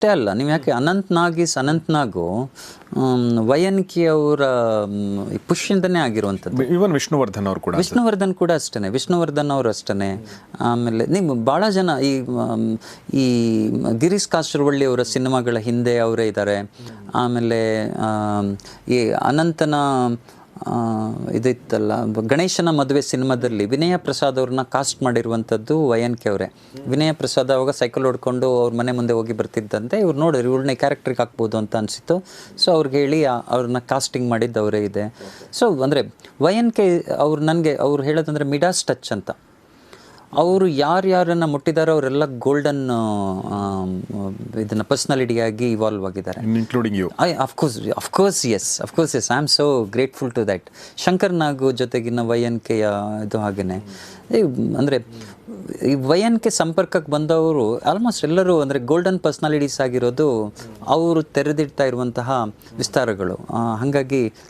ಅಷ್ಟೇ ಅಲ್ಲ, ನೀವು ಯಾಕೆ ಅನಂತ್ನಾಗು ವಯನ್ಕಿ ಅವರ ಪುಷ್ಯದಿಂದನೇ ಆಗಿರುವಂಥದ್ದು. ಇವನ್ ವಿಷ್ಣುವರ್ಧನ್ ಅವರು ಕೂಡ ವಿಷ್ಣುವರ್ಧನ್ ಅವರು ಅಷ್ಟೇ. ಆಮೇಲೆ ನೀವು ಭಾಳ ಜನ ಈ ಗಿರೀಶ್ ಕಾಸರವಳ್ಳಿ ಅವರ ಸಿನಿಮಾಗಳ ಹಿಂದೆ ಅವರೇ ಇದ್ದಾರೆ. ಆಮೇಲೆ ಈ ಅನಂತನ ಇದಿತ್ತಲ್ಲ, ಗಣೇಶನ ಮದುವೆ ಸಿನಿಮಾದಲ್ಲಿ ವಿನಯ ಪ್ರಸಾದ್ ಅವ್ರನ್ನ ಕಾಸ್ಟ್ ಮಾಡಿರುವಂಥದ್ದು ವಯನ್ಕೆ ಅವರೇ. ವಿನಯ ಪ್ರಸಾದ್ ಅವಾಗ ಸೈಕಲ್ ಹೊಡ್ಕೊಂಡು ಅವ್ರ ಮನೆ ಮುಂದೆ ಹೋಗಿ ಬರ್ತಿದ್ದಂತೆ, ಇವ್ರು ನೋಡಿರಿ ಇವ್ರನ್ನ ಕ್ಯಾರೆಕ್ಟ್ರಿಗೆ ಹಾಕ್ಬೋದು ಅಂತ ಅನಿಸಿತ್ತು. ಸೊ ಅವ್ರಿಗೆ ಹೇಳಿ ಅವ್ರನ್ನ ಕಾಸ್ಟಿಂಗ್ ಮಾಡಿದ್ದು ಅವರೇ ಇದೆ. ಸೊ ಅಂದರೆ ವಯನ್ಕೆ ಅವ್ರು ಹೇಳೋದಂದರೆ ಮಿಡಾಸ್ ಟಚ್ ಅಂತ. ಅವರು ಯಾರ್ಯಾರನ್ನು ಮುಟ್ಟಿದಾರೋ ಅವರೆಲ್ಲ ಗೋಲ್ಡನ್ ಇದನ್ನು ಪರ್ಸ್ನಾಲಿಟಿಯಾಗಿ ಇವಾಲ್ವ್ ಆಗಿದ್ದಾರೆ, including you. Of course yes I am so grateful to that. Shankar Nag ಜೊತೆಗಿನ ವಯನ್ಕೆಯ ಇದು ಹಾಗೆಯೇ ಅಂದರೆ ಈ ವಯನ್ಕೆ ಸಂಪರ್ಕಕ್ಕೆ ಬಂದವರು ಆಲ್ಮೋಸ್ಟ್ ಎಲ್ಲರೂ ಅಂದರೆ ಗೋಲ್ಡನ್ ಪರ್ಸ್ನಾಲಿಟೀಸ್ ಆಗಿರೋದು ಅವರು ತೆರೆದಿಡ್ತಾ ಇರುವಂತಹ ವಿಸ್ತಾರಗಳು. ಹಾಗಾಗಿ